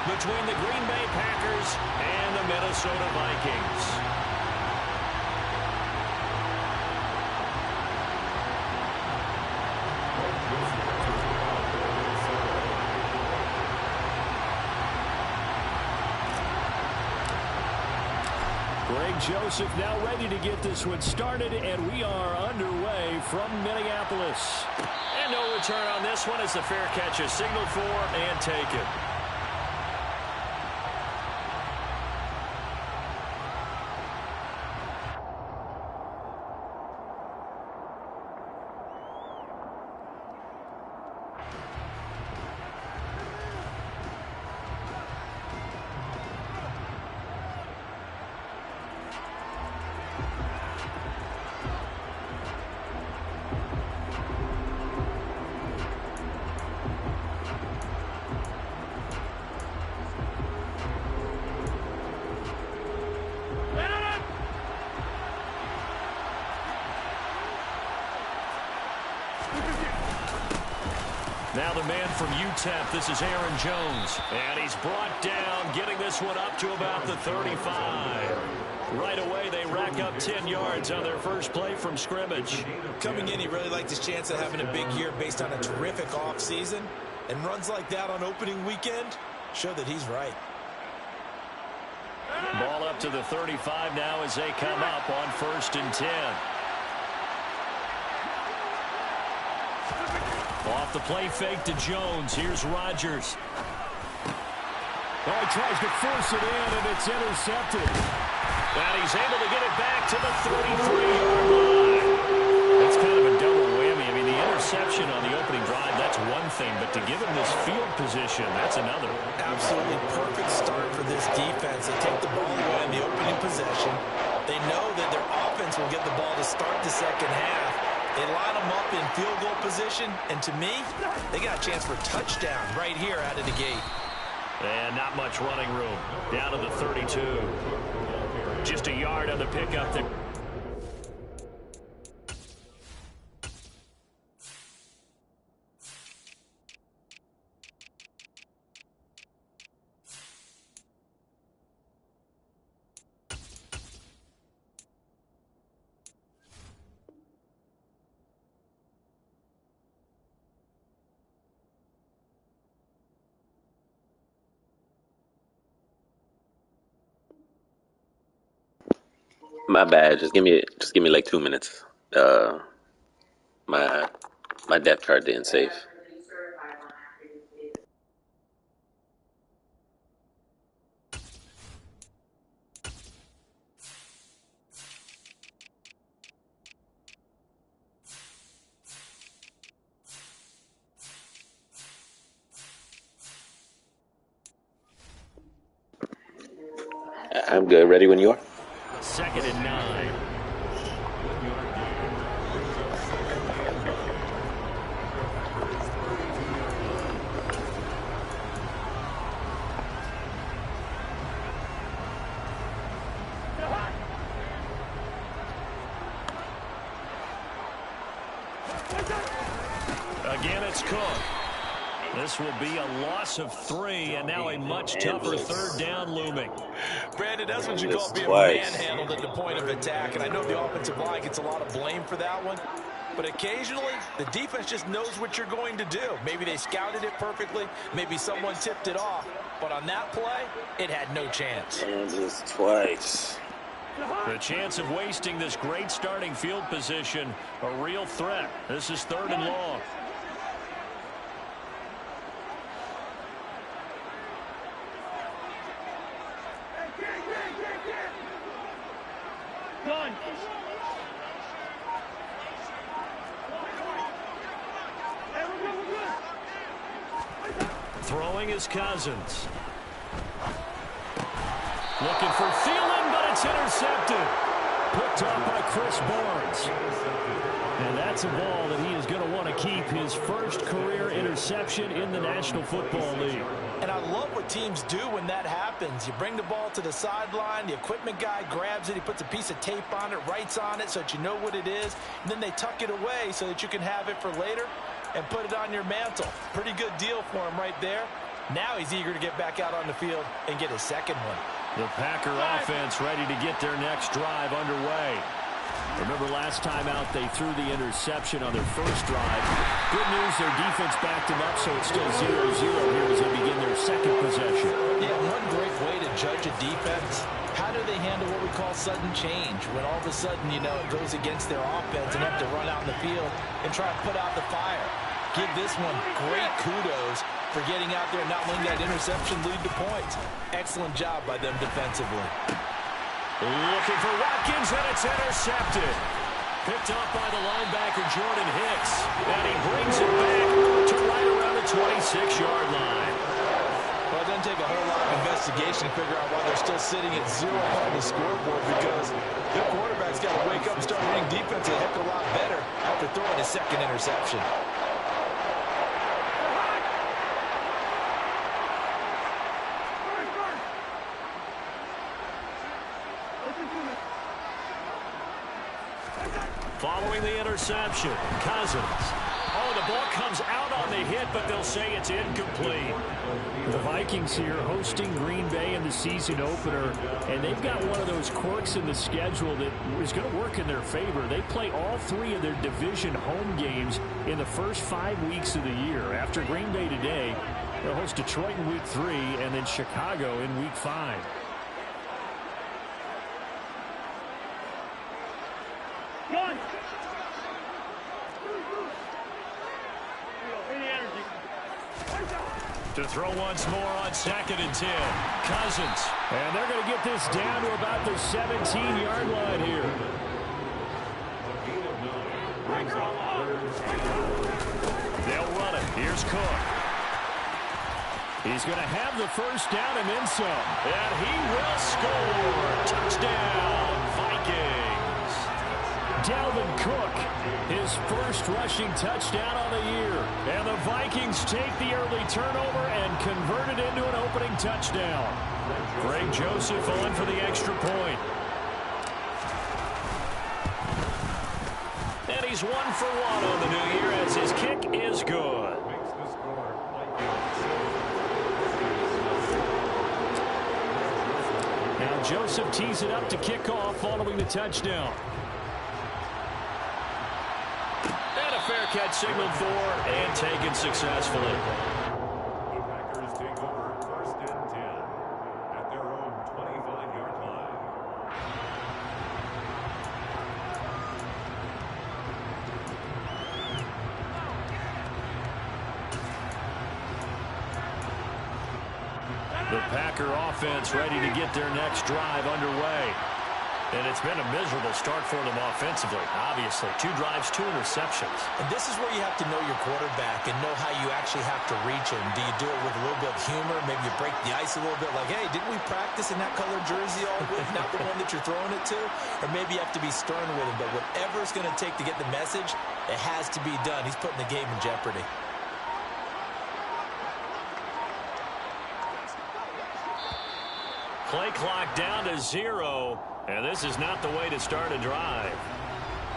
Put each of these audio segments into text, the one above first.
between the Green Bay Packers and the Minnesota Vikings. Greg Joseph now ready to get this one started, and we are underway from Minneapolis. And no return on this one as the fair catch is signaled for and taken. Now the man from UTEP, this is Aaron Jones. And he's brought down, getting this one up to about the 35. Right away, they rack up 10 yards on their first play from scrimmage. Coming in, he really liked his chance of having a big year based on a terrific offseason. And runs like that on opening weekend show that he's right. Ball up to the 35 now as they come up on 1st and 10. Off the play fake to Jones. Here's Rodgers. Oh, he tries to force it in, and it's intercepted. And he's able to get it back to the 33-yard line. That's kind of a double whammy. I mean, the interception on the opening drive, that's one thing. But to give him this field position, that's another. Absolutely perfect start for this defense. They take the ball away in the opening possession. They know that their offense will get the ball to start the second half. They line them up in field goal position, and to me, they got a chance for a touchdown right here out of the gate. And not much running room. Down to the 32. Just a yard on the pickup there. My bad. Just give me like 2 minutes. My depth card didn't save. I'm good. Ready when you are. 2nd and 9. Again, it's Cook. This will be a loss of 3, and now a much tougher 3rd down looming. Brandon, that's what you call being manhandled at the point of attack, and I know the offensive line gets a lot of blame for that one, but occasionally the defense just knows what you're going to do. Maybe they scouted it perfectly, maybe someone tipped it off, but on that play, it had no chance. And just twice. The chance of wasting this great starting field position, a real threat. This is 3rd and long. Throwing is Cousins. Looking for Thielen, but it's intercepted. Picked off by Chris Barnes. And that's a ball that he is going to want to keep, his first career interception in the National Football League. And I love what teams do when that happens. You bring the ball to the sideline, the equipment guy grabs it, he puts a piece of tape on it, writes on it so that you know what it is, and then they tuck it away so that you can have it for later and put it on your mantle. Pretty good deal for him right there. Now he's eager to get back out on the field and get his second one. The Packer offense ready to get their next drive underway. Remember last time out they threw the interception on their first drive. Good news, their defense backed them up, so it's still 0-0 here as they begin their second possession. Yeah, one great way to judge a defense. How do they handle what we call sudden change? When all of a sudden, you know, it goes against their offense and have to run out in the field and try to put out the fire. Give this one great kudos for getting out there and not letting that interception lead to points. Excellent job by them defensively. Looking for Watkins, and it's intercepted. Picked up by the linebacker, Jordan Hicks. And he brings it back to right around the 26-yard line. Well, it doesn't take a whole lot of investigation to figure out why they're still sitting at 0 on the scoreboard, because their quarterback's got to wake up and start hitting defense a heck of a lot better after throwing his second interception. Following the interception, Cousins. Oh, the ball comes out on the hit, but they'll say it's incomplete. The Vikings here hosting Green Bay in the season opener, and they've got one of those quirks in the schedule that is going to work in their favor. They play all 3 of their division home games in the first 5 weeks of the year. After Green Bay today, they'll host Detroit in week 3 and then Chicago in week 5. To throw once more on 2nd and 10. Cousins. And they're going to get this down to about the 17-yard line here. They'll run it. Here's Cook. He's going to have the first down and then some. And he will score. Touchdown, Vikings. Dalvin Cook, his first rushing touchdown on the year. And the Vikings take the early turnover and convert it into an opening touchdown. Greg Joseph on for the extra point. And he's 1 for 1 on the new year as his kick is good. Now Joseph tees it up to kick off following the touchdown. Fair catch signaled for and taken successfully. The Packers take over 1st and 10 at their own 25-yard line. The Packer offense ready to get their next drive underway. And it's been a miserable start for them offensively, obviously. 2 drives, 2 interceptions. And this is where you have to know your quarterback and know how you actually have to reach him. Do you do it with a little bit of humor? Maybe you break the ice a little bit like, hey, didn't we practice in that color jersey all week? Not the one that you're throwing it to? Or maybe you have to be stern with him. But whatever it's going to take to get the message, it has to be done. He's putting the game in jeopardy. Play clock down to 0. And this is not the way to start a drive.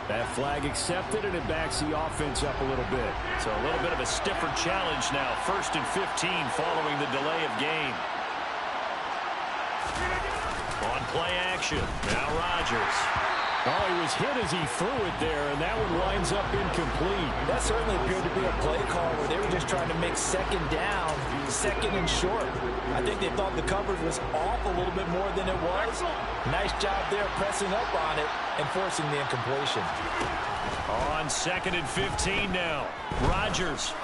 That flag accepted, and it backs the offense up a little bit. So a little bit of a stiffer challenge now. 1st and 15 following the delay of game. On play action. Now Rodgers. Oh, he was hit as he threw it there, and that one winds up incomplete. That certainly appeared to be a play call where they were just trying to make 2nd down, 2nd and short. I think they thought the coverage was off a little bit more than it was. Nice job there pressing up on it and forcing the incompletion. On 2nd and 15 now. Rodgers.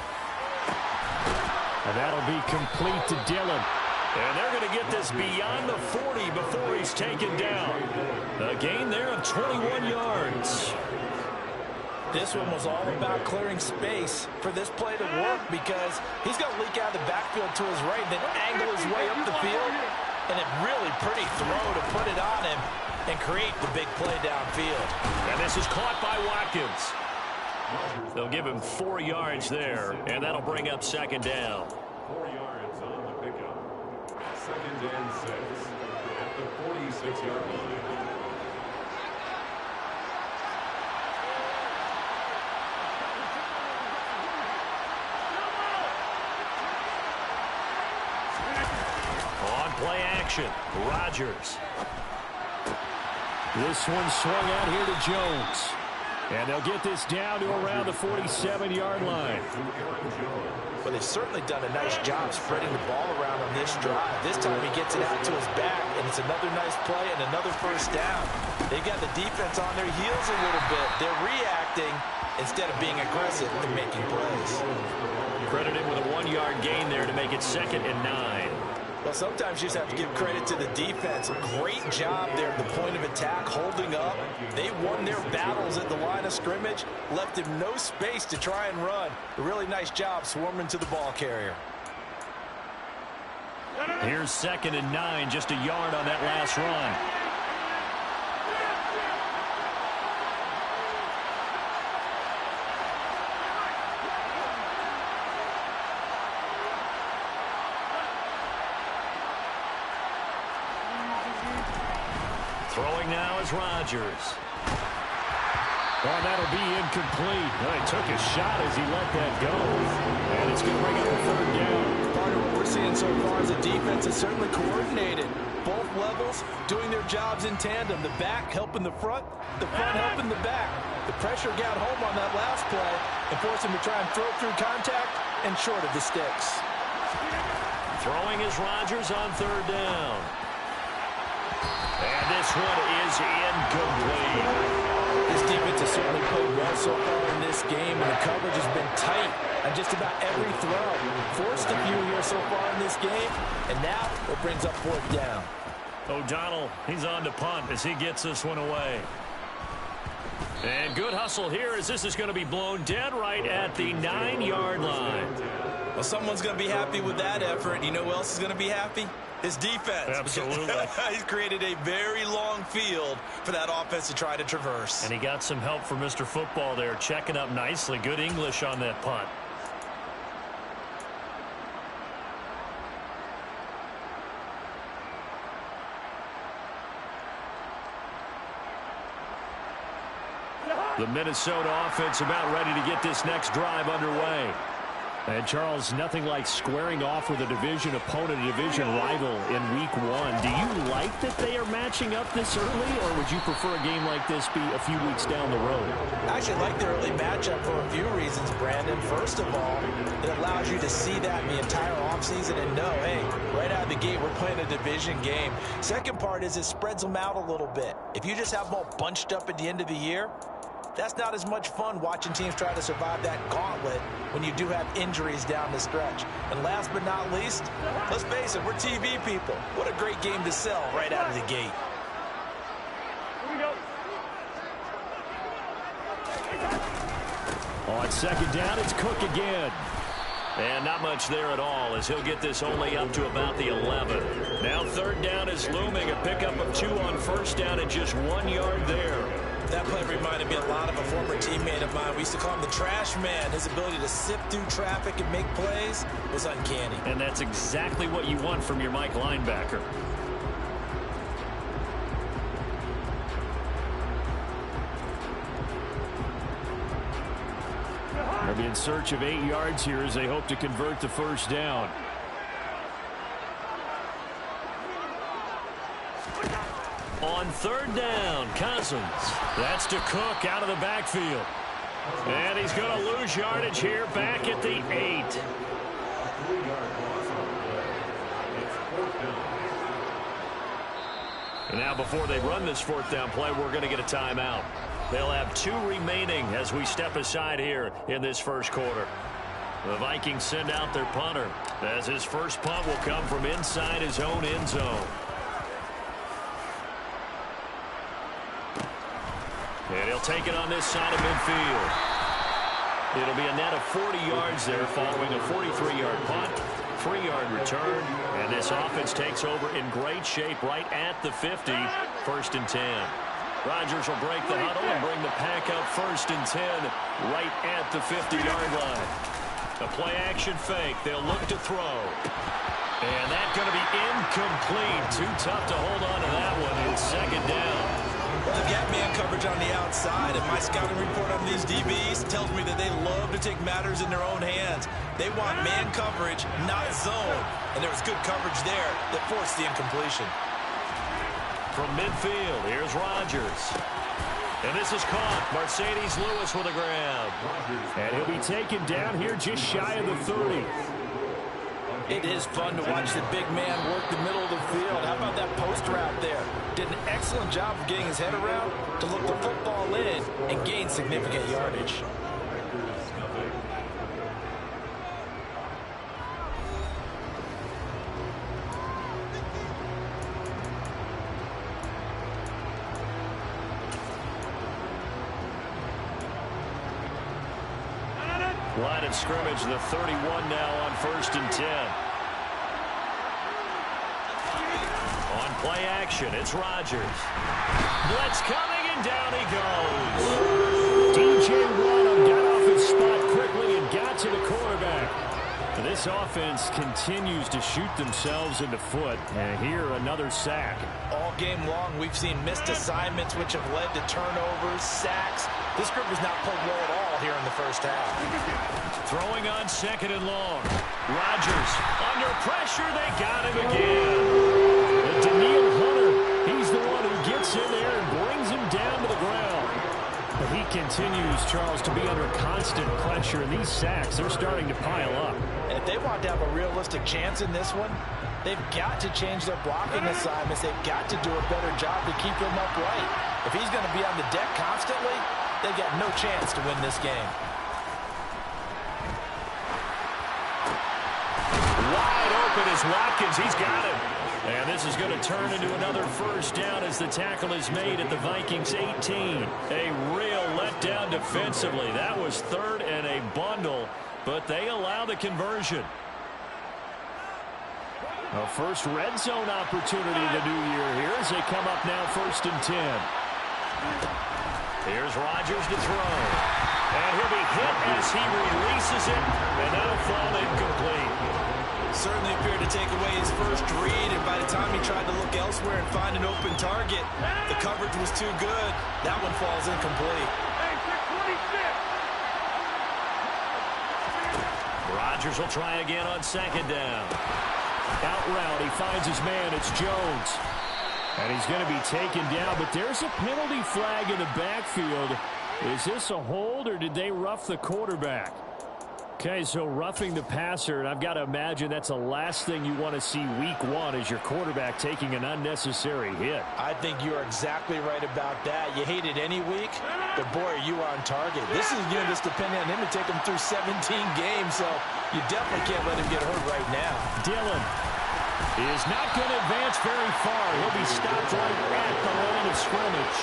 And that'll be complete to Dillon. And they're going to get this beyond the 40 before he's taken down. A gain there of 21 yards. This one was all about clearing space for this play to work, because he's going to leak out of the backfield to his right, then angle his way up the field. And a really pretty throw to put it on him and create the big play downfield. And this is caught by Watkins. They'll give him 4 yards there, and that'll bring up 2nd down. 4 yards on the pickup. 2nd and 6 at the 46-yard line. Play action. Rodgers. This one swung out here to Jones. And they'll get this down to around the 47-yard line. But they've certainly done a nice job spreading the ball around on this drive. This time he gets it out to his back, and it's another nice play and another first down. They've got the defense on their heels a little bit. They're reacting instead of being aggressive and making plays. Credited with a 1-yard gain there to make it 2nd and 9. Well, sometimes you just have to give credit to the defense. Great job there at the point of attack, holding up. They won their battles at the line of scrimmage, left him no space to try and run. A really nice job swarming to the ball carrier. Here's 2nd and 9, just a yard on that last run. Throwing now is Rodgers. Oh, that'll be incomplete. Oh, he took a shot as he let that go. And it's going to bring up a 3rd down. Part of what we're seeing so far is the defense is certainly coordinated. Both levels doing their jobs in tandem. The back helping the front helping the back. The pressure got home on that last play and forced him to try and throw through contact and short of the sticks. Throwing is Rodgers on 3rd down. And this one is incomplete. This defense has certainly played well so far in this game, and the coverage has been tight on just about every throw. Forced a few here so far in this game, and now it brings up 4th down. O'Donnell, he's on to punt as he gets this one away. And good hustle here as this is going to be blown dead right at the 9-yard line. Well, someone's going to be happy with that effort. You know who else is going to be happy? His defense. Absolutely. He's created a very long field for that offense to try to traverse. And he got some help from Mr. Football there, checking up nicely. Good English on that punt. The Minnesota offense about ready to get this next drive underway. And, Charles, nothing like squaring off with a division opponent, a division rival in Week 1. Do you like that they are matching up this early, or would you prefer a game like this be a few weeks down the road? I actually like the early matchup for a few reasons, Brandon. First of all, it allows you to see that in the entire offseason and know, hey, right out of the gate, we're playing a division game. Second part is it spreads them out a little bit. If you just have them all bunched up at the end of the year, that's not as much fun watching teams try to survive that gauntlet when you do have injuries down the stretch. And last but not least, let's face it, we're TV people. What a great game to sell right out of the gate. On 2nd down, it's Cook again. And not much there at all as he'll get this only up to about the 11. Now 3rd down is looming. A pickup of 2 on 1st down and just 1 yard there. That play reminded me a lot of a former teammate of mine. We used to call him the trash man. His ability to sift through traffic and make plays was uncanny. And that's exactly what you want from your Mike linebacker. They'll be in search of 8 yards here as they hope to convert the 1st down. On 3rd down, Cousins. That's to Cook out of the backfield. And he's going to lose yardage here back at the 8. And now before they run this 4th down play, we're going to get a timeout. They'll have 2 remaining as we step aside here in this 1st quarter. The Vikings send out their punter as his first punt will come from inside his own end zone. And he'll take it on this side of midfield. It'll be a net of 40 yards there following a 43-yard punt, 3-yard return, and this offense takes over in great shape right at the 50, 1st and 10. Rodgers will break the huddle and bring the pack up 1st and 10 right at the 50-yard line. A play-action fake. They'll look to throw. And that's going to be incomplete. Too tough to hold on to that one. It's 2nd down. Well, they've got man coverage on the outside, and my scouting report on these DBs tells me that they love to take matters in their own hands. They want man coverage, not zone. And there was good coverage there that forced the incompletion. From midfield, here's Rodgers. And this is caught. Mercedes Lewis with a grab. And he'll be taken down here just shy of the 30. It is fun to watch the big man work the middle of the field. How about that post route there? Did an excellent job of getting his head around to look the football in and gain significant yardage. Line of scrimmage, the 31 now on 1st and 10. On play action, it's Rodgers. Blitz coming, and down he goes. DJ Waddle got off his spot quickly and got to the quarterback. And this offense continues to shoot themselves in the foot. And here, another sack. All game long, we've seen missed assignments, which have led to turnovers, sacks. This group has not played well at all here in the first half. Throwing on 2nd and long. Rodgers under pressure. They got him again. And Daniil Hunter, he's the one who gets in there and brings him down to the ground. But he continues, Charles, to be under constant pressure. And these sacks, they're starting to pile up. And if they want to have a realistic chance in this one, they've got to change their blocking assignments. They've got to do a better job to keep him upright. If he's going to be on the deck constantly, they've got no chance to win this game. Wide open is Watkins. He's got it. And this is going to turn into another first down as the tackle is made at the Vikings 18. A real letdown defensively. That was 3rd and a bundle, but they allow the conversion. A first red zone opportunity the new year here as they come up now 1st and 10. Here's Rodgers to throw. And he'll be hit as he releases it, and that'll fall incomplete. Certainly appeared to take away his first read, and by the time he tried to look elsewhere and find an open target, the coverage was too good. That one falls incomplete. Rodgers will try again on 2nd down. Out route, he finds his man. It's Jones. And he's going to be taken down, but there's a penalty flag in the backfield. Is this a hold, or did they rough the quarterback? Okay, so roughing the passer, and I've got to imagine that's the last thing you want to see week 1 is your quarterback taking an unnecessary hit. I think you're exactly right about that. You hate it any week, but boy, are you on target. This is a unit that's depending on him to take him through 17 games, so you definitely can't let him get hurt right now. Dillon is not going to advance very far. He'll be stopped right at the line of scrimmage.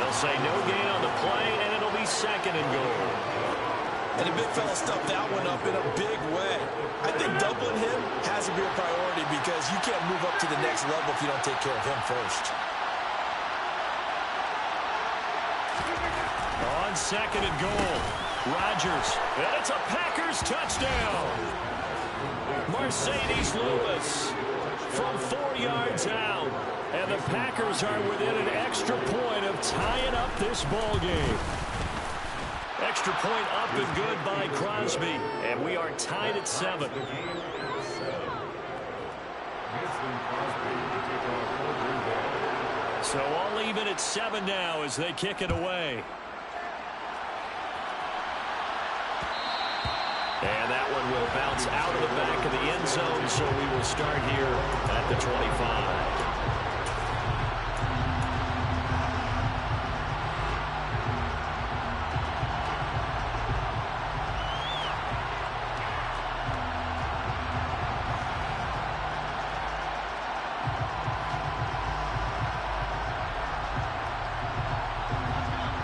They'll say no gain on the play, and it'll be 2nd and goal. And the big fella stuffed that one up in a big way. I think doubling him has to be a priority because you can't move up to the next level if you don't take care of him first. On 2nd and goal, Rodgers. And it's a Packers touchdown. Mercedes Lewis from 4 yards out. And the Packers are within an extra point of tying up this ball game. Extra point up and good by Crosby. And we are tied at 7. So all even at 7 now as they kick it away. And that one will bounce out of the back of the end zone, so we will start here at the 25.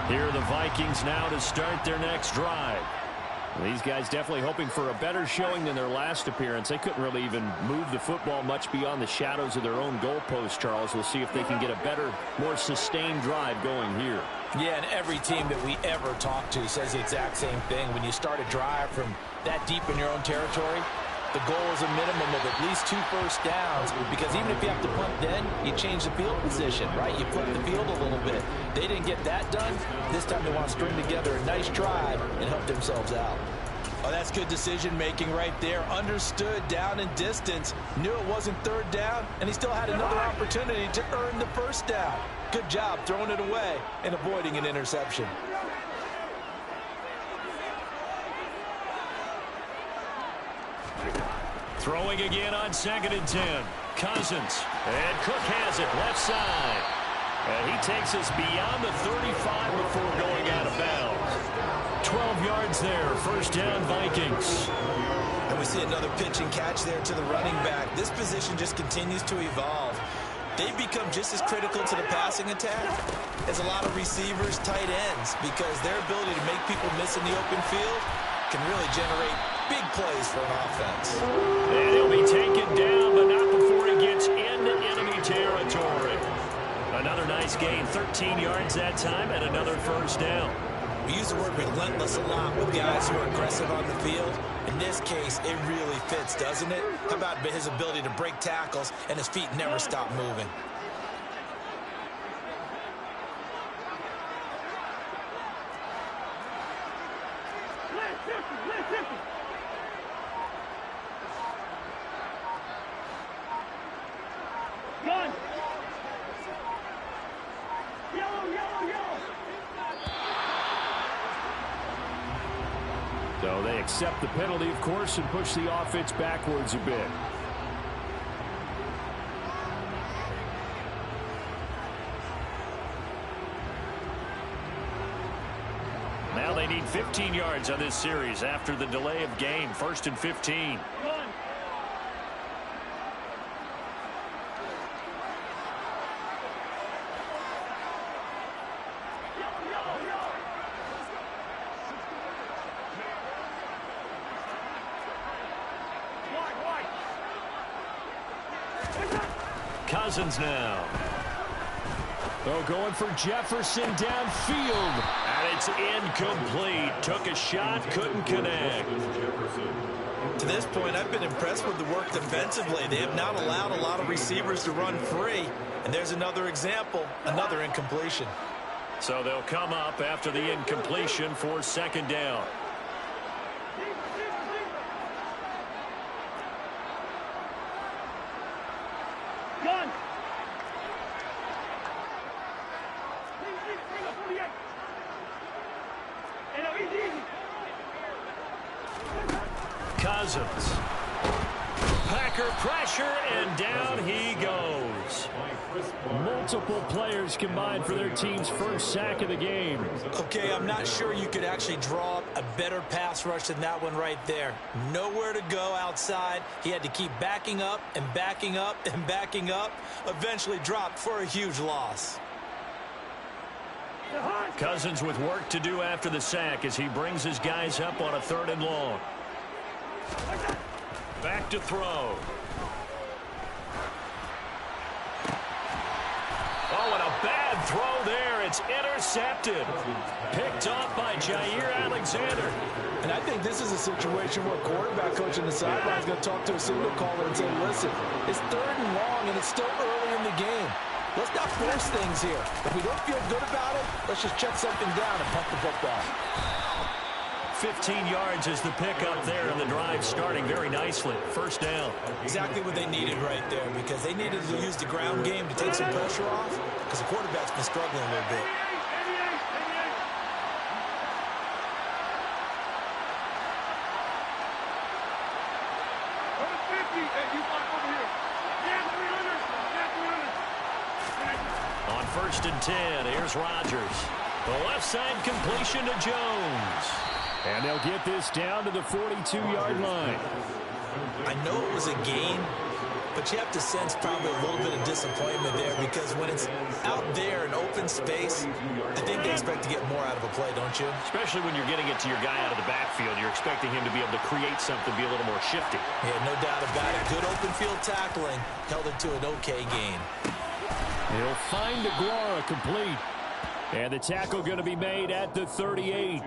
Here are the Vikings now to start their next drive. These guys definitely hoping for a better showing than their last appearance. They couldn't really even move the football much beyond the shadows of their own goalpost, Charles. We'll see if they can get a better, more sustained drive going here. Yeah, and every team that we ever talk to says the exact same thing. When you start a drive from that deep in your own territory, The goal is a minimum of at least 2 first downs, because even if you have to punt then, you change the field position, right? You flip the field a little bit. They didn't get that done. This time they want to string together a nice drive and help themselves out. Oh, that's good decision-making right there. Understood down and distance. Knew it wasn't third down, and he still had another opportunity to earn the first down. Good job throwing it away and avoiding an interception. Throwing again on 2nd and 10. Cousins. And Cook has it left side. And he takes us beyond the 35 before going out of bounds. 12 yards there. First down, Vikings. And we see another pitch and catch there to the running back. This position just continues to evolve. They've become just as critical to the passing attack as a lot of receivers, tight ends, because their ability to make people miss in the open field can really generate big plays for an offense. And he'll be taken down, but not before he gets into enemy territory. Another nice gain, 13 yards that time, and another first down. We use the word relentless a lot with guys who are aggressive on the field. In this case, it really fits, doesn't it? How about his ability to break tackles and his feet never stop moving? So they accept the penalty, of course, and push the offense backwards a bit. Now they need 15 yards on this series after the delay of game. 1st and 15. Cousins now. Oh, going for Jefferson downfield. And it's incomplete. Took a shot, couldn't connect. To this point, I've been impressed with the work defensively. They have not allowed a lot of receivers to run free. And there's another example, another incompletion. So they'll come up after the incompletion for 2nd down. Cousins. Packer pressure, and down he goes. Multiple players combined for their team's first sack of the game. Okay, I'm not sure you could actually draw up a better pass rush than that one right there. Nowhere to go outside. He had to keep backing up and backing up and backing up. Eventually dropped for a huge loss. Cousins with work to do after the sack as he brings his guys up on a 3rd and long. Back to throw. Oh, and a bad throw there. It's intercepted. Picked off by Jair Alexander. And I think this is a situation where quarterback coach on the sideline is going to talk to a signal caller and say, listen, it's 3rd and long and it's still early in the game. Let's not force things here. If we don't feel good about it, let's just check something down and punt the football. 15 yards is the pickup there, and the drive starting very nicely. First down. Exactly what they needed right there, because they needed to use the ground game to take some pressure off, because the quarterback's been struggling a little bit. On 1st and 10, here's Rodgers. The left side completion to Jones. And they'll get this down to the 42-yard line. I know it was a gain, but you have to sense probably a little bit of disappointment there, because when it's out there in open space, I think they expect to get more out of a play, don't you? Especially when you're getting it to your guy out of the backfield. You're expecting him to be able to create something, be a little more shifty. Yeah, no doubt about it. Good open field tackling held it to an okay gain. He'll find Aguara complete. And the tackle going to be made at the 38.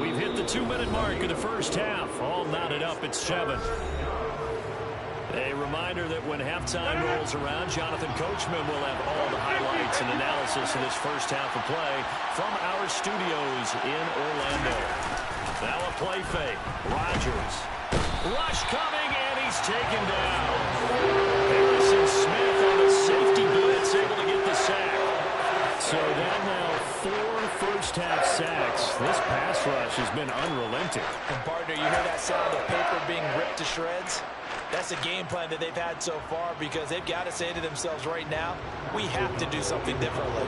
We've hit the 2-minute mark of the first half. All knotted up at 7. A reminder that when halftime rolls around, Jonathan Coachman will have all the highlights and analysis of this first half of play from our studios in Orlando. Now a play fake. Rodgers. Rush coming, and he's taken down. Harrison Smith on a safety blitz, able to get the sack. So that now 4 first-half sacks. This pass rush has been unrelenting. And partner, you hear that sound of paper being ripped to shreds? That's a game plan that they've had so far because they've got to say to themselves right now, we have to do something differently.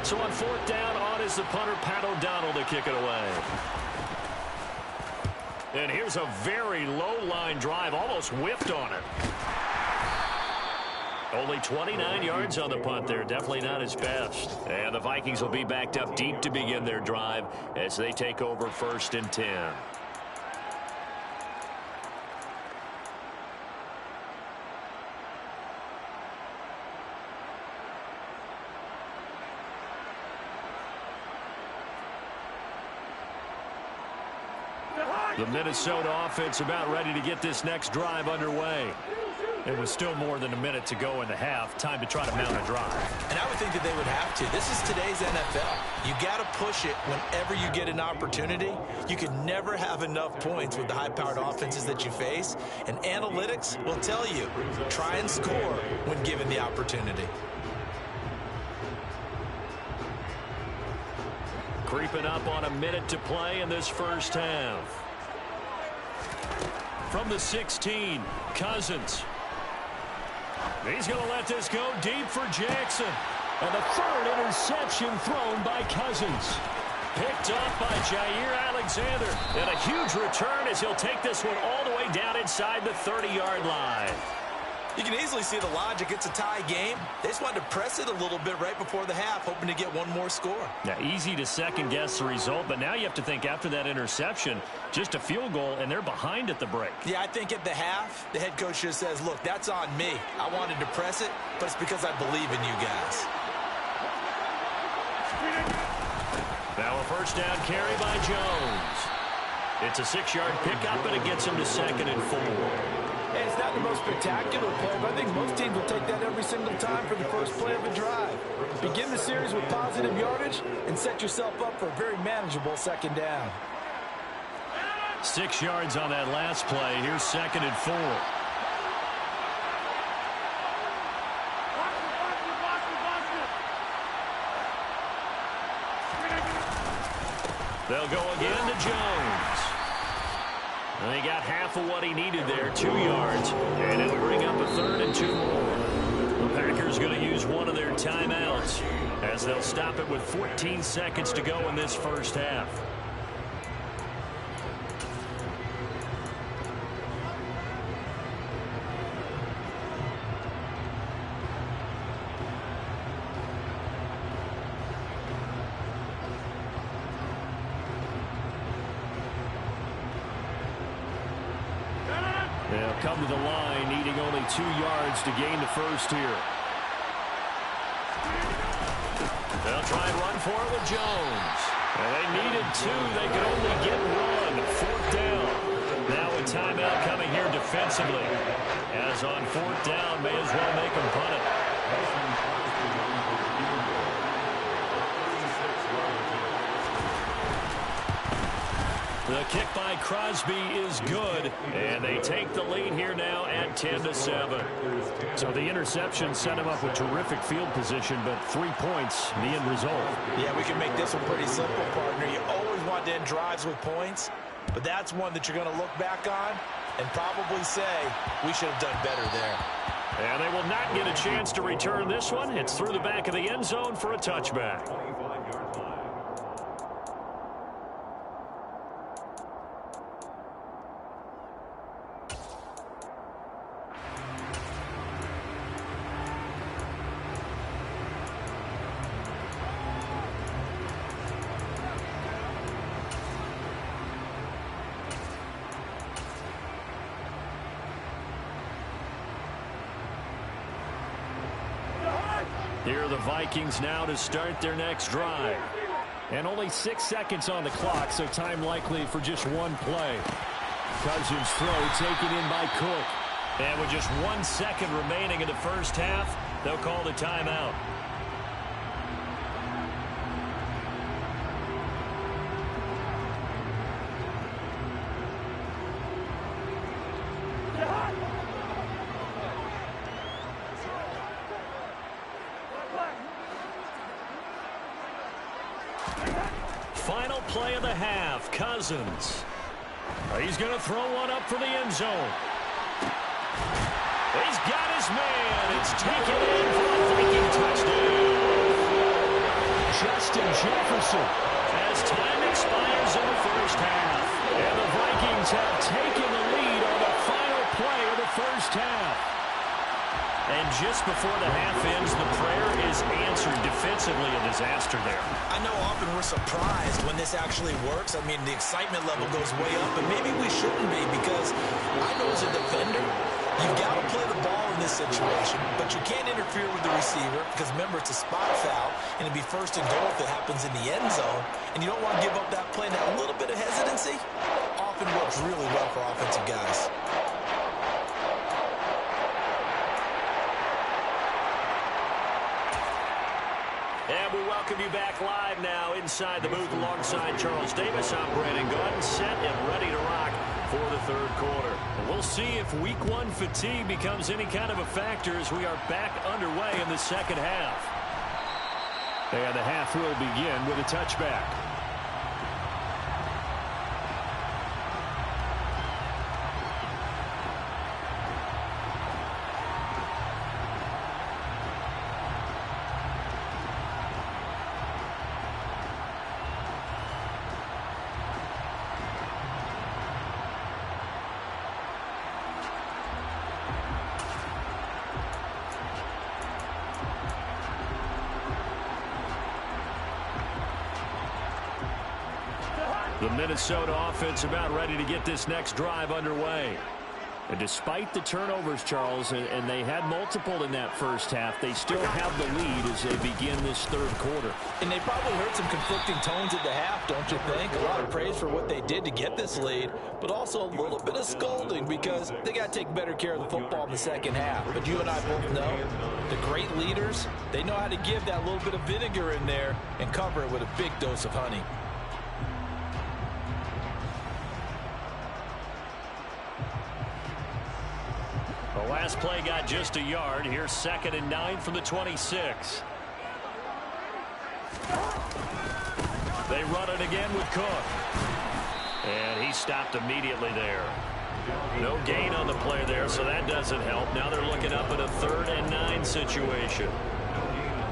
So on 4th down, on is the punter, Pat O'Donnell, to kick it away. And here's a very low-line drive, almost whiffed on it. Only 29 yards on the punt there. Definitely not his best. And the Vikings will be backed up deep to begin their drive as they take over 1st and 10. The Minnesota offense about ready to get this next drive underway. It was still more than a minute to go in the half. Time to try to mount a drive. And I would think that they would have to. This is today's NFL. You got to push it whenever you get an opportunity. You can never have enough points with the high-powered offenses that you face. And analytics will tell you, try and score when given the opportunity. Creeping up on a minute to play in this first half. From the 16, Cousins. He's going to let this go deep for Jackson. And the 3rd interception thrown by Cousins. Picked up by Jair Alexander. And a huge return as he'll take this one all the way down inside the 30-yard line. You can easily see the logic. It's a tie game. They just wanted to press it a little bit right before the half, hoping to get one more score. Now, easy to second-guess the result, but now you have to think after that interception, just a field goal, and they're behind at the break. Yeah, I think at the half, the head coach just says, look, that's on me. I wanted to press it, but it's because I believe in you guys. Now a first down carry by Jones. It's a 6-yard pickup, and it gets him to 2nd and 4. Hey, it's not the most spectacular play, but I think most teams will take that every single time for the first play of a drive. Begin the series with positive yardage and set yourself up for a very manageable 2nd down. 6 yards on that last play. Here's 2nd and 4. They'll go again to Jones. And he got half of what he needed there, 2 yards, and it'll bring up a 3rd and 2 more. The Packers going to use one of their timeouts as they'll stop it with 14 seconds to go in this first half. They'll come to the line, needing only 2 yards to gain the first here. They'll try and run for it with Jones. And they needed 2. They could only get 1. 4th down. Now a timeout coming here defensively. As on 4th down, may as well make them punt it. The kick by Crosby is good, and they take the lead here now at 10-7. So the interception set him up with terrific field position, but 3 points, the end result. Yeah, we can make this one pretty simple, partner. You always want to end drives with points, but that's one that you're going to look back on and probably say, we should have done better there. And they will not get a chance to return this one. It's through the back of the end zone for a touchback. Here are the Vikings now to start their next drive. And only 6 seconds on the clock, so time likely for just one play. Cousins' throw taken in by Cook. And with just 1 second remaining in the first half, they'll call the timeout. Final play of the half, Cousins. He's going to throw one up for the end zone. He's got his man. It's taken in for a Viking touchdown. Justin Jefferson as time expires in the first half. And the Vikings have taken the lead on the final play of the first half. And just before the half ends, the prayer is answered defensively. A disaster there. I know often we're surprised when this actually works. I mean, the excitement level goes way up, but maybe we shouldn't be because I know as a defender, you've got to play the ball in this situation, but you can't interfere with the receiver because, remember, it's a spot foul, and it'd be first and goal if it happens in the end zone, and you don't want to give up that play. Now, a little bit of hesitancy often works really well for offensive guys. And we welcome you back live now inside the booth alongside Charles Davis. I'm Brandon Gunn, set and ready to rock for the third quarter. And we'll see if week one fatigue becomes any kind of a factor as we are back underway in the second half. And the half will begin with a touchback. The Minnesota offense about ready to get this next drive underway. And despite the turnovers, Charles, and they had multiple in that first half, they still have the lead as they begin this third quarter. And they probably heard some conflicting tones at the half, don't you think? A lot of praise for what they did to get this lead, but also a little bit of scolding because they got to take better care of the football in the second half. But you and I both know the great leaders, they know how to give that little bit of vinegar in there and cover it with a big dose of honey. The last play got just a yard. Here's 2nd and 9 from the 26. They run it again with Cook. And he stopped immediately there. No gain on the play there, so that doesn't help. Now they're looking up at a 3rd and 9 situation.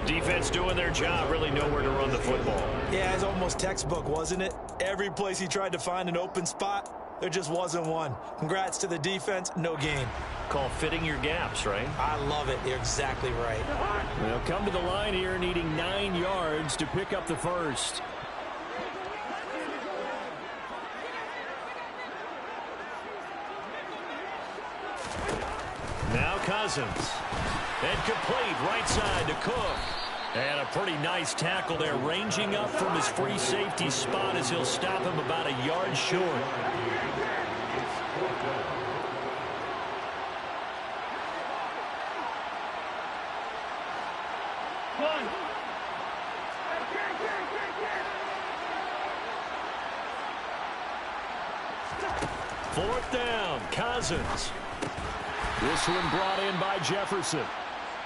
Defense doing their job, really nowhere to run the football. Yeah, it's almost textbook, wasn't it? Every place he tried to find an open spot, there just wasn't one. Congrats to the defense, no gain. Call fitting your gaps, right? I love it. You're exactly right. They'll come to the line here needing 9 yards to pick up the first. Now Cousins. And complete right side to Cook. And a pretty nice tackle there, ranging up from his free safety spot as he'll stop him about a yard short. Fourth down, Cousins. This one brought in by Jefferson.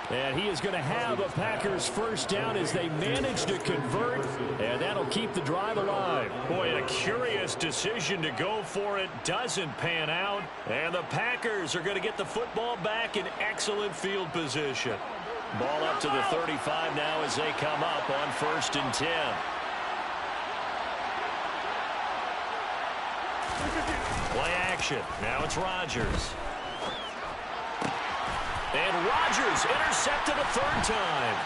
And he is going to have a Packers first down as they manage to convert, and that'll keep the drive alive. Boy, a curious decision to go for it. Doesn't pan out, and the Packers are going to get the football back in excellent field position. Ball up to the 35 now as they come up on 1st and 10. Play action. Now it's Rodgers. And Rodgers intercepted a 3rd time.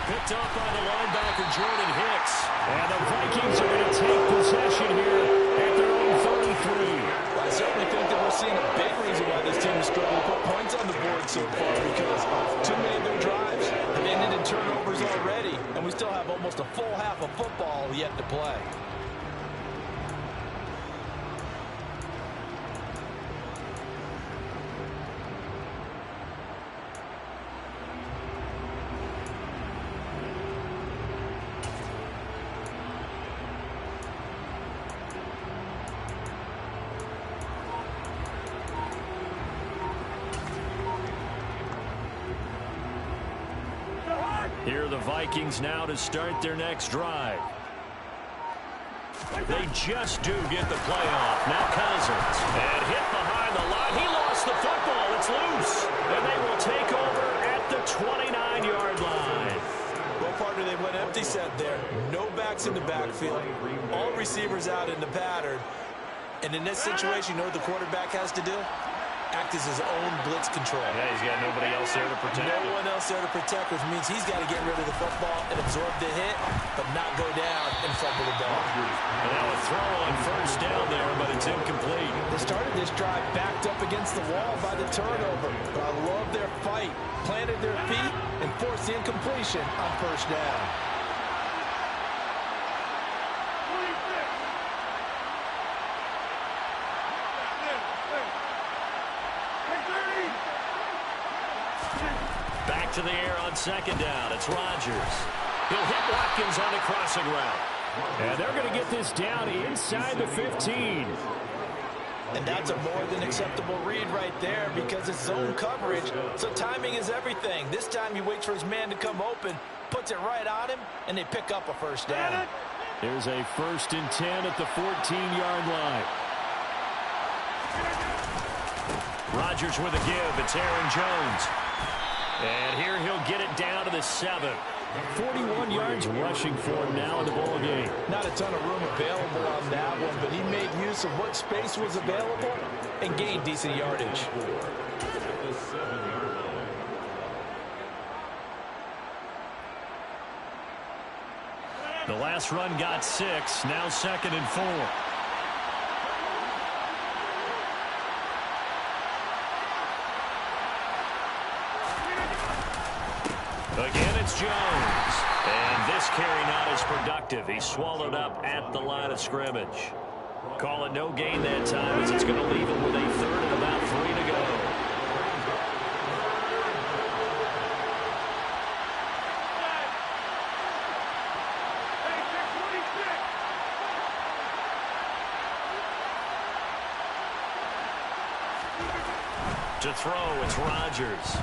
Picked up by the linebacker Jordan Hicks. And the Vikings are going to take possession here at their own 33. I certainly think that we're seeing a big reason why this team is struggling to put points on the board so far because too many of their drives have ended in 7 turnovers already, and we still have almost a full half of football yet to play. Here are the Vikings now to start their next drive. They just do get the play off. Now Cousins. And hit behind the line. He lost the football. It's loose. And they will take over at the 29-yard line. Well, partner, they went empty set there. No backs in the backfield. All receivers out in the pattern. And in this situation, you know what the quarterback has to do? Act as his own blitz control. Yeah, he's got nobody else there to protect him. No one else there to protect, which means he's got to get rid of the football and absorb the hit, but not go down and fumble the ball. And now a throw on first down there, but it's incomplete. They started this drive backed up against the wall by the turnover, but I love their fight. Planted their feet and forced the incompletion on first down. Back to the air on second down. It's Rodgers. He'll hit Watkins on the crossing route. And they're going to get this down inside the 15. And that's a more than acceptable read right there because it's zone coverage, so timing is everything. This time he waits for his man to come open, puts it right on him, and they pick up a first down. There's a 1st and 10 at the 14-yard line. Rodgers with a give. It's Aaron Jones. And here he'll get it down to the 7. 41 yards rushing for him now in the ball game. Not a ton of room available on that one, but he made use of what space was available and gained decent yardage. The last run got 6. Now 2nd and 4. Again, it's Jones. And this carry not as productive. He's swallowed up at the line of scrimmage. Call it no gain that time as it's going to leave him with a 3rd and about 3 to go. To throw, it's Rodgers.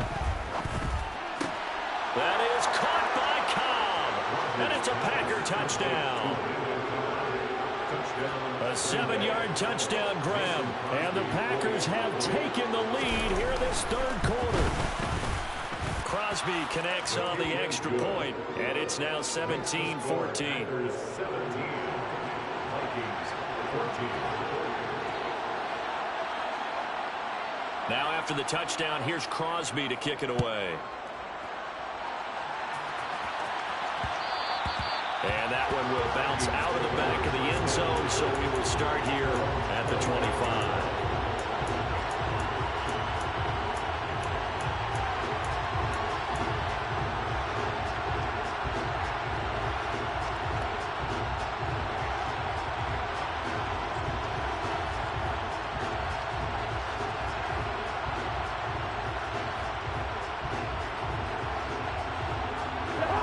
That is caught by Cobb. And it's a Packer touchdown. A 7-yard touchdown grab. And the Packers have taken the lead here this 3rd quarter. Crosby connects on the extra point, and it's now 17-14. 17. Vikings 14. Now after the touchdown, here's Crosby to kick it away. And that one will bounce out of the back of the end zone, so we will start here at the 25.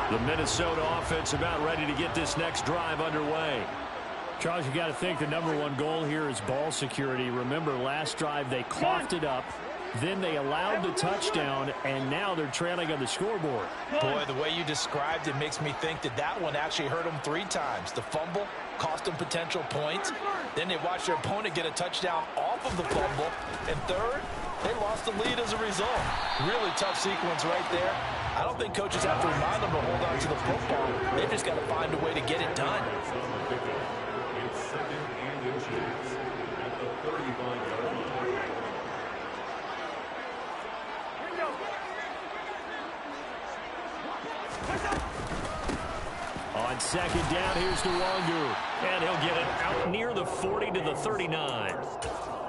The Minnesota offense about ready to get this next drive underway. Charles, you got to think the #1 goal here is ball security. Remember, last drive they coughed it up, then they allowed the touchdown, and now they're trailing on the scoreboard. Boy, the way you described it makes me think that that one actually hurt them 3 times. The fumble cost them potential points. Then they watched their opponent get a touchdown off of the fumble. And third, they lost the lead as a result. Really tough sequence right there. I don't think coaches have to remind them to hold on to the football. They've just got to find a way to get it done. It's 2nd and inches at the 35-yard line. On second down, here's Nwangu. And he'll get it out near the 40 to the 39.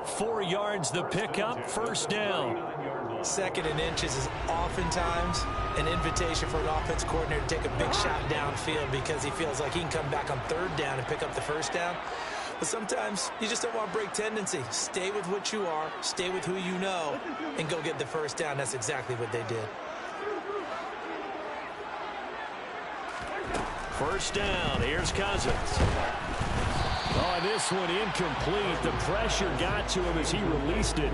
4 yards the pickup, first down. Second and inches is oftentimes an invitation for an offense coordinator to take a big shot downfield because he feels like he can come back on third down and pick up the first down. But sometimes you just don't want to break tendency. Stay with what you are, stay with who you know, and go get the first down. That's exactly what they did. First down, here's Cousins. Oh, this one incomplete. The pressure got to him as he released it.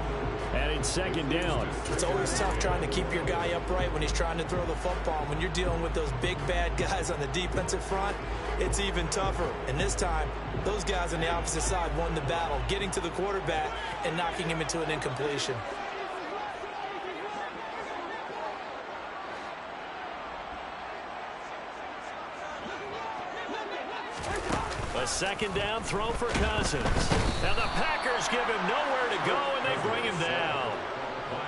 And it's second down. It's always tough trying to keep your guy upright when he's trying to throw the football. When you're dealing with those big, bad guys on the defensive front, it's even tougher. And this time, those guys on the opposite side won the battle, getting to the quarterback and knocking him into an incompletion. A second down throw for Cousins. Now the Packers give him nowhere to go, and they bring him down.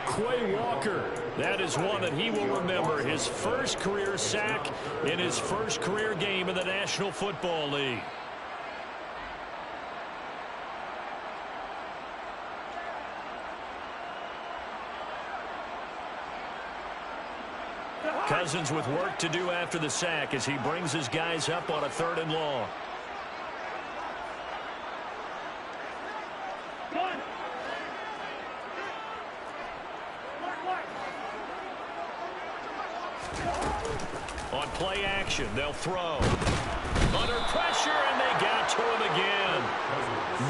Quay Walker, that is one that he will remember. His first career sack in his first career game in the National Football League. Cousins with work to do after the sack as he brings his guys up on a 3rd and long. On play action, they'll throw. Under pressure, and they got to him again.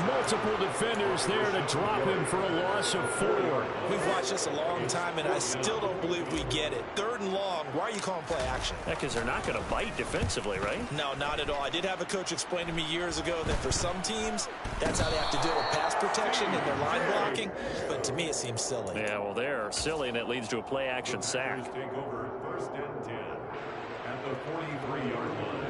Multiple defenders there to drop him for a loss of 4. We've watched this a long time, and I still don't believe we get it. 3rd and long, why are you calling play action? Because they're not going to bite defensively, right? No, not at all. I did have a coach explain to me years ago that for some teams, that's how they have to deal with pass protection and their line blocking. But to me, it seems silly. Yeah, well, they're silly, and it leads to a play action sack. Take over 1st and 10 at the 43-yard line.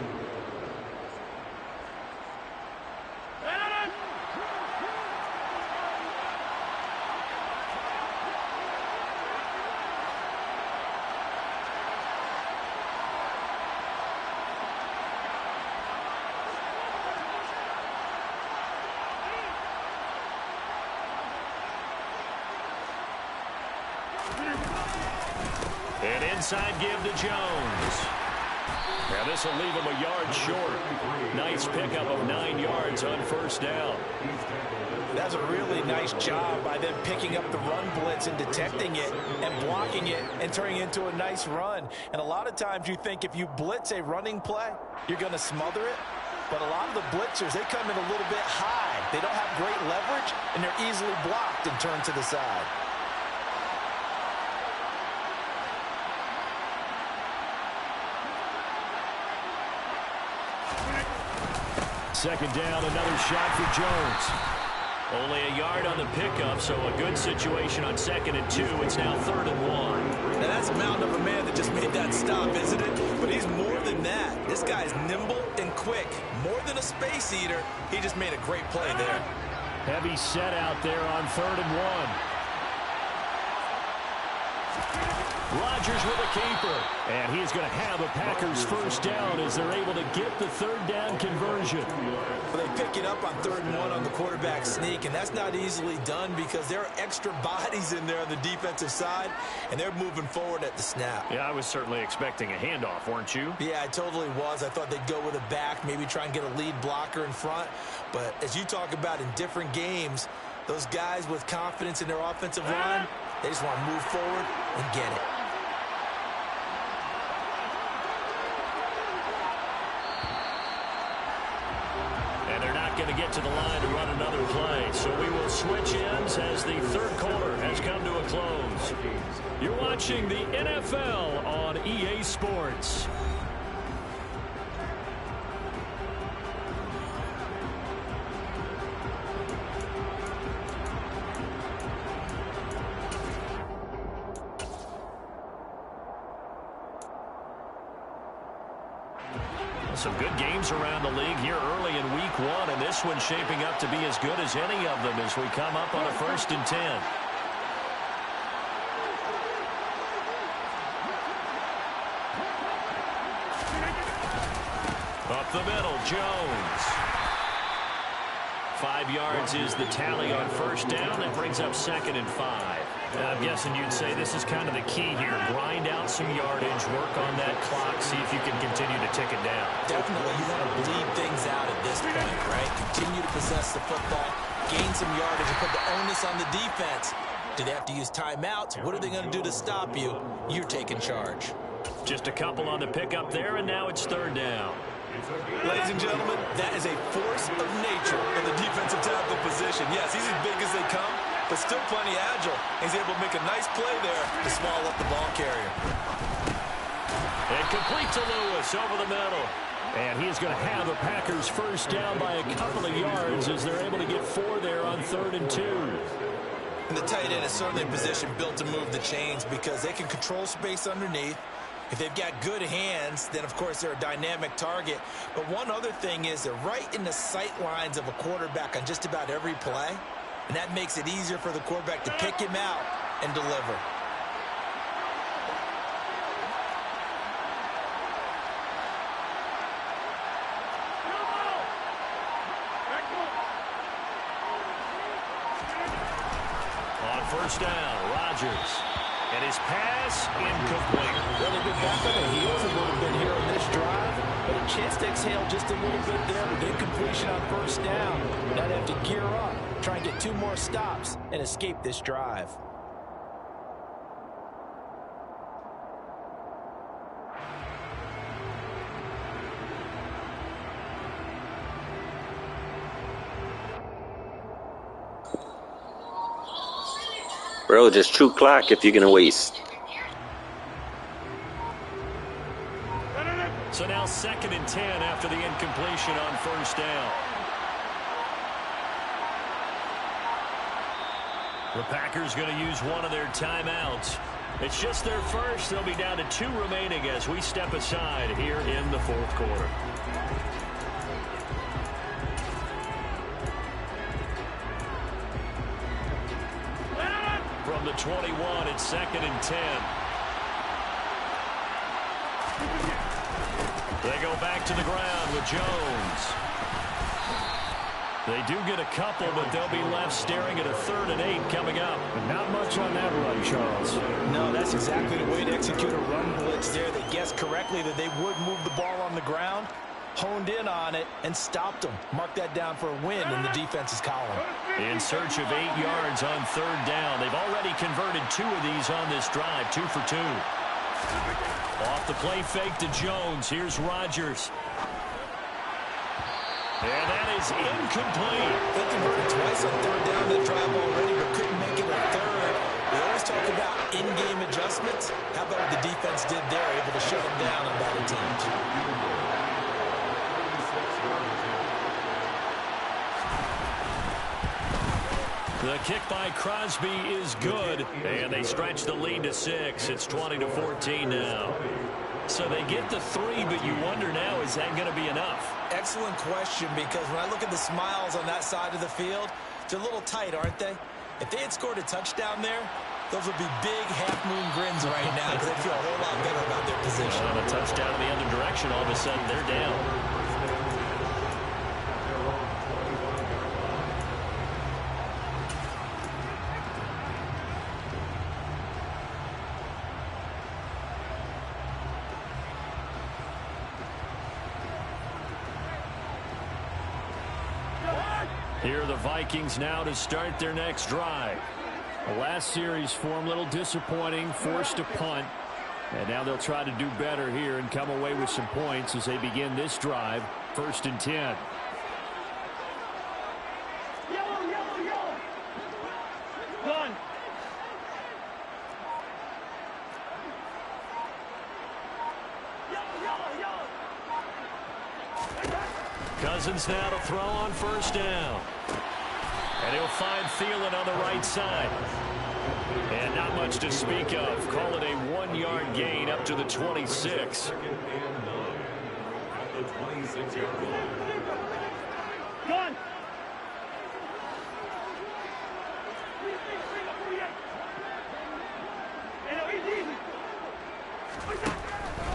An inside give to Jones. Now this will leave him a yard short. Nice pickup of 9 yards on 1st down. That's a really nice job by them picking up the run blitz and detecting it and blocking it and turning it into a nice run. And a lot of times you think if you blitz a running play, you're going to smother it. But a lot of the blitzers, they come in a little bit high. They don't have great leverage, and they're easily blocked and turned to the side. Second down, another shot for Jones. Only a yard on the pickup, so a good situation on 2nd and 2. It's now 3rd and 1. Now that's a mountain of a man that just made that stop, isn't it? But he's more than that. This guy's nimble and quick. More than a space eater, he just made a great play there. Heavy set out there on 3rd and 1. Rodgers with a keeper. And he's going to have a Packers first down as they're able to get the 3rd down conversion. Well, they pick it up on 3rd and 1 on the quarterback sneak, and that's not easily done because there are extra bodies in there on the defensive side, and they're moving forward at the snap. Yeah, I was certainly expecting a handoff, weren't you? Yeah, I totally was. I thought they'd go with a back, maybe try and get a lead blocker in front. But as you talk about in different games, those guys with confidence in their offensive line, they just want to move forward and get it. Going to get to the line to run another play. So we will switch ends as the 3rd quarter has come to a close. You're watching the NFL on EA Sports. Some good games around the league here early in week 1, and this one's shaping up to be as good as any of them as we come up on a 1st and 10. Up the middle, Jones. 5 yards is the tally on first down. That brings up 2nd and 5. I'm guessing you'd say this is kind of the key here. Grind out some yardage, work on that clock, see if you can continue to tick it down. Definitely, you want to bleed things out at this point, right? Continue to possess the football, gain some yardage, and put the onus on the defense. Do they have to use timeouts? What are they going to do to stop you? You're taking charge. Just a couple on the pickup there, and now it's 3rd down. Ladies and gentlemen, that is a force of nature in the defensive tackle position. Yes, he's as big as they come, but still plenty agile. He's able to make a nice play there to swallow up the ball carrier. And complete to Lewis over the middle. And he is going to have the Packers first down by a couple of yards as they're able to get 4 there on 3rd and 2. And the tight end is certainly a position built to move the chains because they can control space underneath. If they've got good hands, then, of course, they're a dynamic target. But one other thing is they're right in the sight lines of a quarterback on just about every play. And that makes it easier for the quarterback to pick him out and deliver. On first down, Rodgers. And his pass incomplete. Really good back on the heels of what have been here on this drive, but a chance to exhale just a little bit there with incompletion on first down. Now they have to gear up, try and get 2 more stops, and escape this drive. Bro, just true clock if you're going to waste. So now 2nd and 10 after the incompletion on first down. The Packers going to use one of their timeouts. It's just their first. They'll be down to 2 remaining as we step aside here in the 4th quarter. From the 21, it's 2nd and 10. They go back to the ground with Jones. They do get a couple, but they'll be left staring at a 3rd and 8 coming up. But not much on that run, Charles. No, that's exactly the way to execute a run blitz there. They guessed correctly that they would move the ball on the ground, honed in on it, and stopped them. Mark that down for a win in the defense's column. In search of 8 yards on 3rd down. They've already converted 2 of these on this drive, 2 for 2. Off the play fake to Jones. Here's Rodgers. And that is incomplete. They converted twice on 3rd down that drive already, but couldn't make it a 3rd. They always talk about in-game adjustments. How about what the defense did there, able to shut them down on that attempt. The kick by Crosby is good, and they stretch the lead to 6. It's 20-14 now. So they get the 3, but you wonder now, is that going to be enough? Excellent question, because when I look at the smiles on that side of the field, they're a little tight, aren't they? If they had scored a touchdown there, those would be big half-moon grins right now because they feel a whole lot better about their position. On a touchdown in the other direction, all of a sudden they're down. Here are the Vikings now to start their next drive. The last series for them, a little disappointing, forced a punt. And now they'll try to do better here and come away with some points as they begin this drive, 1st and 10. Cousins now to throw on first down. And he'll find Thielen on the right side. And not much to speak of. Call it a 1-yard gain up to the 26. At the 26-yard line. Gun!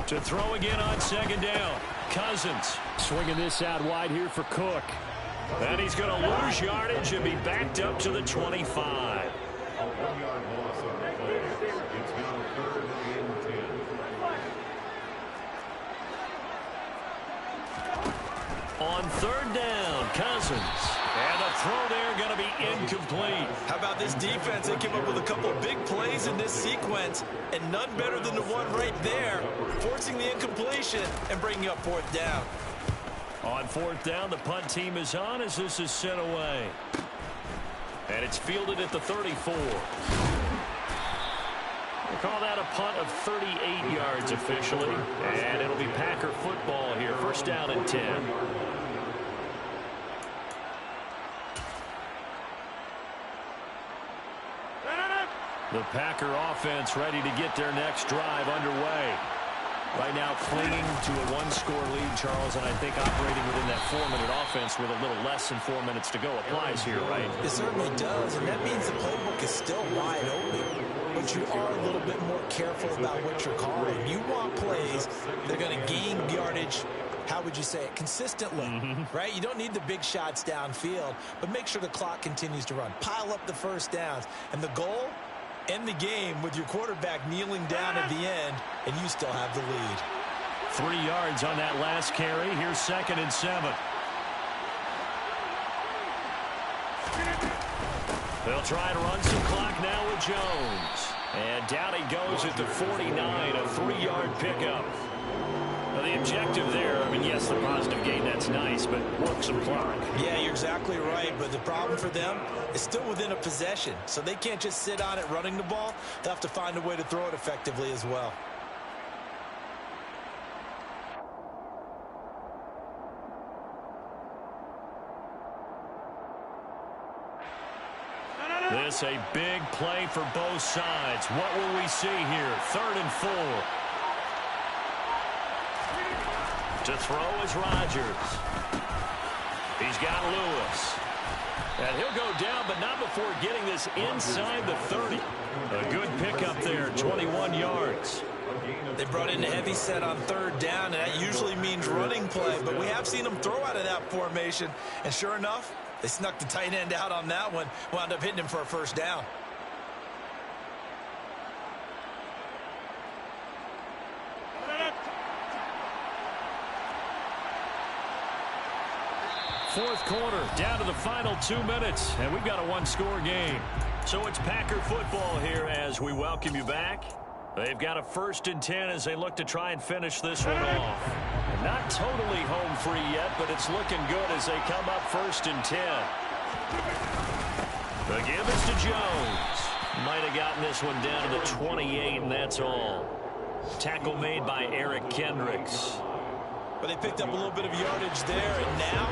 To throw again on 2nd down. Cousins swinging this out wide here for Cook. And he's going to lose yardage and be backed up to the 25. A 1-yard loss on the play. It's now 3rd and 10. On 3rd down, Cousins. And the throw there going to be incomplete. How about this defense? They came up with a couple of big plays in this sequence, and none better than the one right there, forcing the incompletion and bringing up 4th down. On 4th down, the punt team is on as this is sent away. And it's fielded at the 34. We'll call that a punt of 38 yards officially. And it'll be Packer football here. 1st down and 10. The Packer offense ready to get their next drive underway. Right now clinging to a 1-score lead, Charles, and I think operating within that 4-minute offense with a little less than 4 minutes to go applies here, right? It certainly does, and that means the playbook is still wide open. But you are a little bit more careful about what you're calling. You want plays that are going to gain yardage, how would you say it, consistently, right? You don't need the big shots downfield, but make sure the clock continues to run. Pile up the 1st downs, and the goal, end the game with your quarterback kneeling down at the end, and you still have the lead. 3 yards on that last carry. Here's 2nd and 7. They'll try to run some clock now with Jones. And down he goes at the 49, a 3-yard pickup. Now the objective there, I mean, yes, the positive gain, that's nice, but work some clock. Yeah, you're exactly right, but the problem for them is still within a possession, so they can't just sit on it running the ball. They'll have to find a way to throw it effectively as well. This a big play for both sides. What will we see here? 3rd and 4. To throw is Rodgers. He's got Lewis. And he'll go down, but not before getting this inside the 30. A good pickup there, 21 yards. They brought in a heavy set on 3rd down, and that usually means running play, but we have seen them throw out of that formation, and sure enough, they snuck the tight end out on that one, wound up hitting him for a 1st down. Fourth quarter, down to the final 2 minutes, and we've got a 1-score game. So it's Packer football here as we welcome you back. They've got a 1st and 10 as they look to try and finish this one off. Not totally home free yet, but it's looking good as they come up 1st and 10. The give is to Jones. Might have gotten this one down to the 28, and that's all. Tackle made by Eric Kendricks. But they picked up a little bit of yardage there, and now,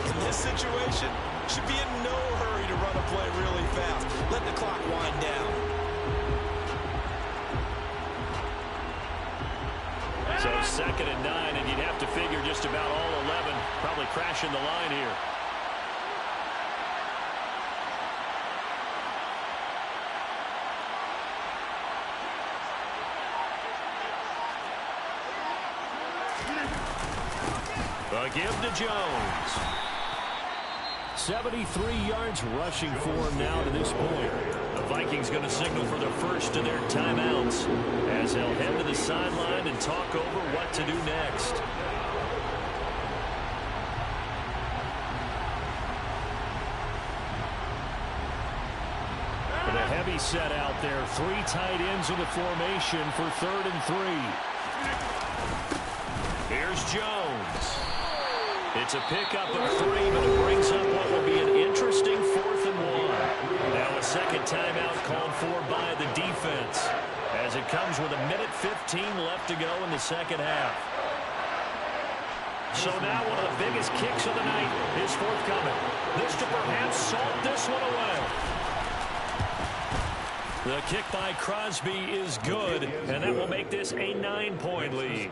in this situation, should be in no hurry to run a play really fast. Let the clock wind down. So 2nd and 9, and you'd have to figure just about all 11 probably crashing the line here. A give to Jones. 73 yards rushing for him now to this point. The Vikings going to signal for the first of their timeouts as they'll head to the sideline and talk over what to do next. With a heavy set out there, 3 tight ends in the formation for 3rd and 3. Here's Jones. It's a pickup of 3, but it brings up what will be an interesting 4th and 1. Now a second timeout called for by the defense as it comes with 1:15 left to go in the second half. So now one of the biggest kicks of the night is forthcoming. This to perhaps salt this one away. The kick by Crosby is good, and that will make this a 9-point lead.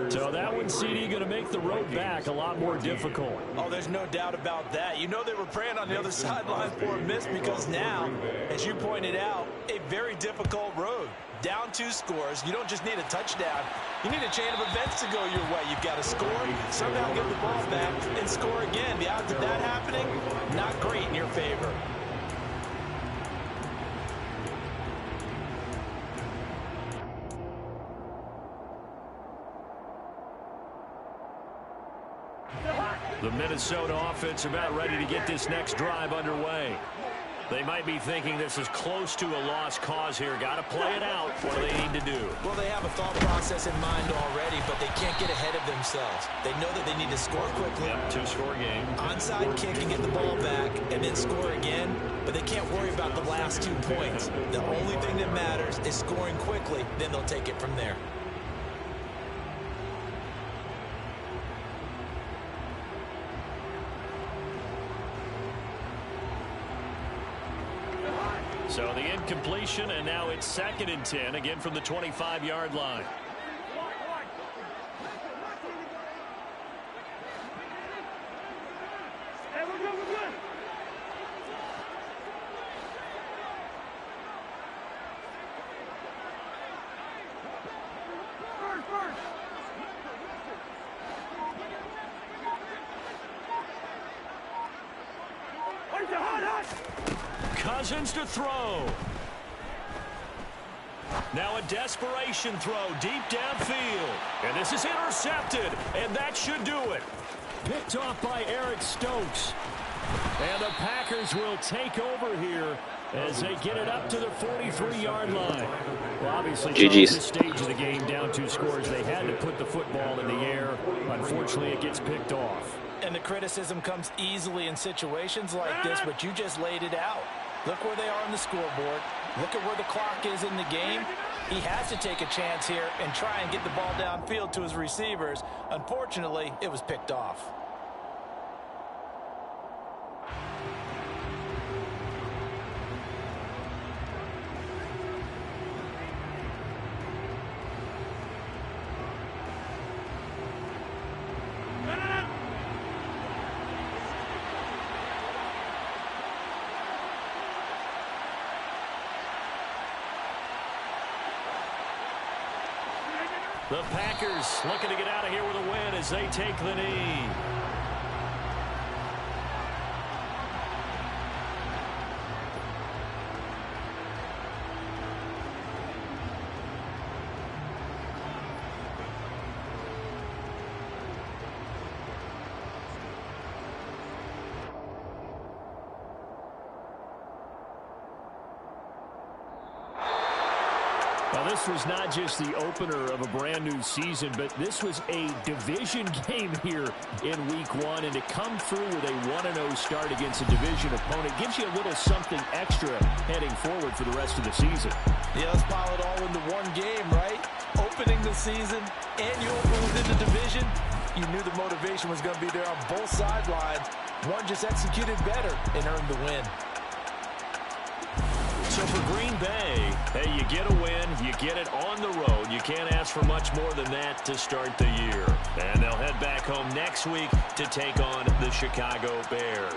So that one, CD, going to make the road back a lot more difficult. Oh, there's no doubt about that. You know they were praying on the other sideline for a miss because now, as you pointed out, a very difficult road. down 2 scores. You don't just need a touchdown. You need a chain of events to go your way. You've got to score, somehow get the ball back, and score again. The odds of that happening, not great in your favor. The Minnesota offense about ready to get this next drive underway. They might be thinking this is close to a lost cause here. Got to play it out. What do they need to do? Well, they have a thought process in mind already, but they can't get ahead of themselves. They know that they need to score quickly. Yep, 2-score game. Onside kick and get the ball back and then score again, but they can't worry about the last 2 points. The only thing that matters is scoring quickly, then they'll take it from there. So the incompletion, and now it's 2nd and 10, again from the 25-yard line. Hey, we're good, we're good. First. Where's the hot? Cousins to throw. Now a desperation throw deep downfield. And this is intercepted, and that should do it. Picked off by Eric Stokes. And the Packers will take over here as they get it up to the 43-yard line. Well, obviously, at this stage of the game, down 2 scores, they had to put the football in the air. Unfortunately, it gets picked off. And the criticism comes easily in situations like this, but you just laid it out. Look where they are on the scoreboard. Look at where the clock is in the game. He has to take a chance here and try and get the ball downfield to his receivers. Unfortunately, it was picked off. The Packers looking to get out of here with a win as they take the knee. Now, this was not just the opener of a brand new season, but this was a division game here in week 1. And to come through with a 1-0 start against a division opponent gives you a little something extra heading forward for the rest of the season. Yeah, let's pile it all into one game, right? Opening the season and you open within the division. You knew the motivation was going to be there on both sidelines. One just executed better and earned the win. So for Green Bay, hey, you get a win, you get it on the road. You can't ask for much more than that to start the year. And they'll head back home next week to take on the Chicago Bears.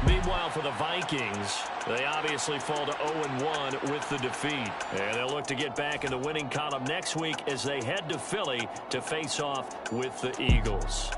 Meanwhile, for the Vikings, they obviously fall to 0-1 with the defeat. And they'll look to get back in the winning column next week as they head to Philly to face off with the Eagles.